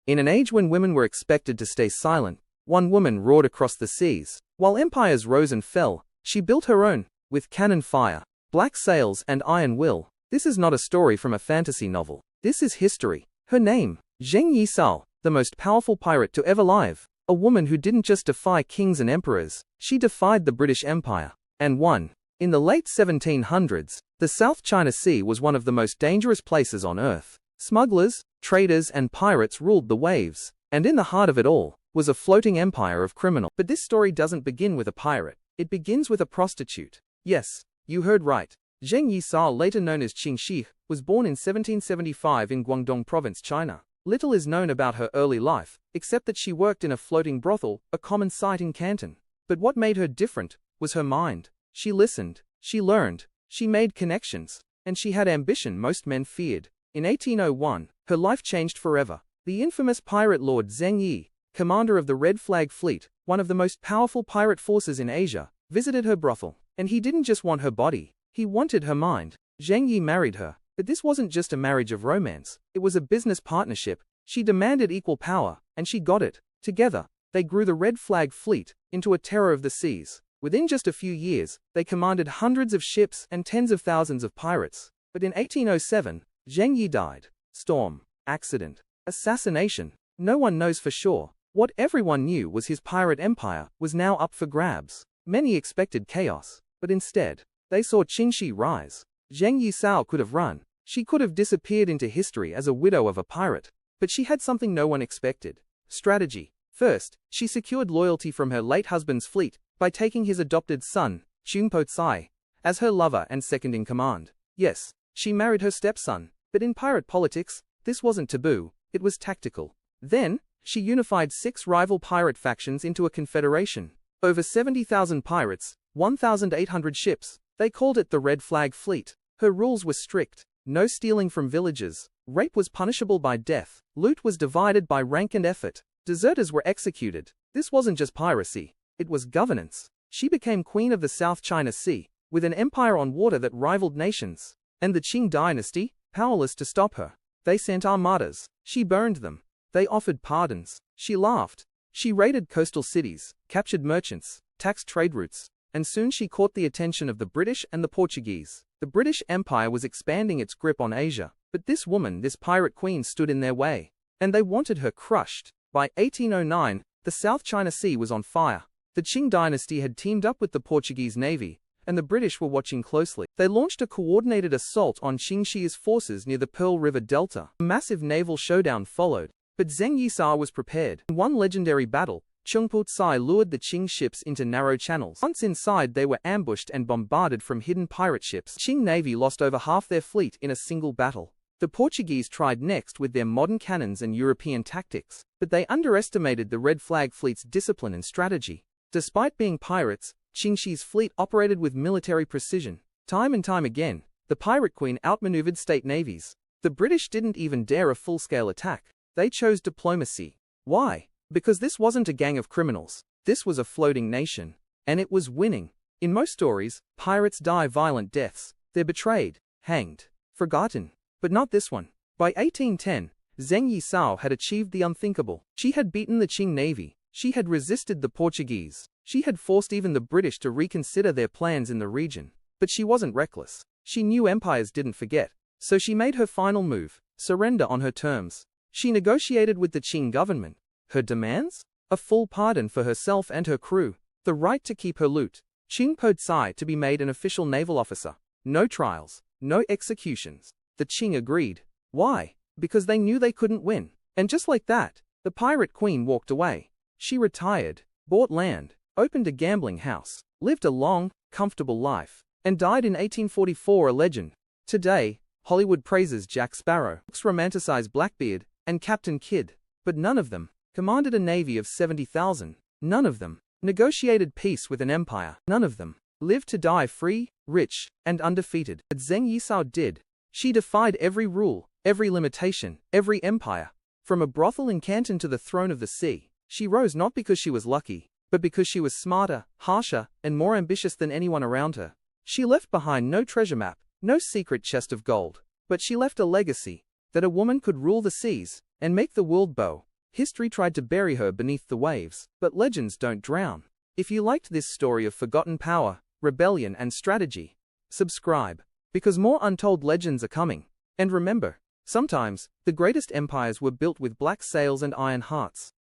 In an age when women were expected to stay silent, one woman roared across the seas. While empires rose and fell, she built her own, with cannon fire, black sails and iron will. This is not a story from a fantasy novel. This is history. Her name, Zheng Yi Sao, the most powerful pirate to ever live. A woman who didn't just defy kings and emperors, she defied the British Empire, and won. In the late 1700s, the South China Sea was one of the most dangerous places on earth. Smugglers, traders and pirates ruled the waves, and in the heart of it all, was a floating empire of criminals. But this story doesn't begin with a pirate. It begins with a prostitute. Yes, you heard right. Zheng Yi Sao, later known as Ching Shih, was born in 1775 in Guangdong Province, China. Little is known about her early life, except that she worked in a floating brothel, a common sight in Canton. But what made her different was her mind. She listened, she learned, she made connections, and she had ambition most men feared. In 1801, her life changed forever. The infamous pirate lord Zheng Yi, commander of the Red Flag Fleet, one of the most powerful pirate forces in Asia, visited her brothel. And he didn't just want her body, he wanted her mind. Zheng Yi married her, but this wasn't just a marriage of romance, it was a business partnership. She demanded equal power, and she got it. Together, they grew the Red Flag Fleet into a terror of the seas. Within just a few years, they commanded hundreds of ships and tens of thousands of pirates. But in 1807, Zheng Yi died. Storm, accident, assassination. No one knows for sure. What everyone knew was his pirate empire was now up for grabs. Many expected chaos, but instead, they saw Qing Shih rise. Zheng Yi Sao could have run. She could have disappeared into history as a widow of a pirate. But she had something no one expected. Strategy. First, she secured loyalty from her late husband's fleet by taking his adopted son, Portuguese, as her lover and second-in-command. Yes, she married her stepson, but in pirate politics, this wasn't taboo, it was tactical. Then, she unified 6 rival pirate factions into a confederation. Over 70,000 pirates, 1,800 ships. They called it the Red Flag Fleet. Her rules were strict. No stealing from villages. Rape was punishable by death. Loot was divided by rank and effort. Deserters were executed. This wasn't just piracy. It was governance. She became queen of the South China Sea, with an empire on water that rivaled nations. And the Qing dynasty, powerless to stop her. They sent armadas. She burned them. They offered pardons. She laughed. She raided coastal cities, captured merchants, taxed trade routes, and soon she caught the attention of the British and the Portuguese. The British Empire was expanding its grip on Asia, but this woman, this pirate queen, stood in their way, and they wanted her crushed. By 1809, the South China Sea was on fire. The Qing dynasty had teamed up with the Portuguese navy, and the British were watching closely. They launched a coordinated assault on Ching Shih's forces near the Pearl River Delta. A massive naval showdown followed, but Zheng Yi Sao was prepared. In one legendary battle, Portuguese lured the Qing ships into narrow channels. Once inside, they were ambushed and bombarded from hidden pirate ships. The Qing navy lost over half their fleet in a single battle. The Portuguese tried next with their modern cannons and European tactics, but they underestimated the Red Flag Fleet's discipline and strategy. Despite being pirates, Qing Shih's fleet operated with military precision. Time and time again, the pirate queen outmaneuvered state navies. The British didn't even dare a full-scale attack. They chose diplomacy. Why? Because this wasn't a gang of criminals. This was a floating nation. And it was winning. In most stories, pirates die violent deaths. They're betrayed, hanged, forgotten. But not this one. By 1810, Zheng Yi Sao had achieved the unthinkable. She had beaten the Qing navy. She had resisted the Portuguese. She had forced even the British to reconsider their plans in the region. But she wasn't reckless. She knew empires didn't forget. So she made her final move, surrender on her terms. She negotiated with the Qing government. Her demands? A full pardon for herself and her crew. The right to keep her loot. Portuguese to be made an official naval officer. No trials. No executions. The Qing agreed. Why? Because they knew they couldn't win. And just like that, the pirate queen walked away. She retired, bought land, opened a gambling house, lived a long, comfortable life, and died in 1844 a legend. Today, Hollywood praises Jack Sparrow, books romanticize Blackbeard, and Captain Kidd. But none of them commanded a navy of 70,000. None of them negotiated peace with an empire. None of them lived to die free, rich, and undefeated. But Zheng Yi Sao did. She defied every rule, every limitation, every empire. From a brothel in Canton to the throne of the sea, she rose not because she was lucky, but because she was smarter, harsher, and more ambitious than anyone around her. She left behind no treasure map, no secret chest of gold, but she left a legacy, that a woman could rule the seas, and make the world bow. History tried to bury her beneath the waves, but legends don't drown. If you liked this story of forgotten power, rebellion and strategy, subscribe, because more untold legends are coming. And remember, sometimes, the greatest empires were built with black sails and iron hearts.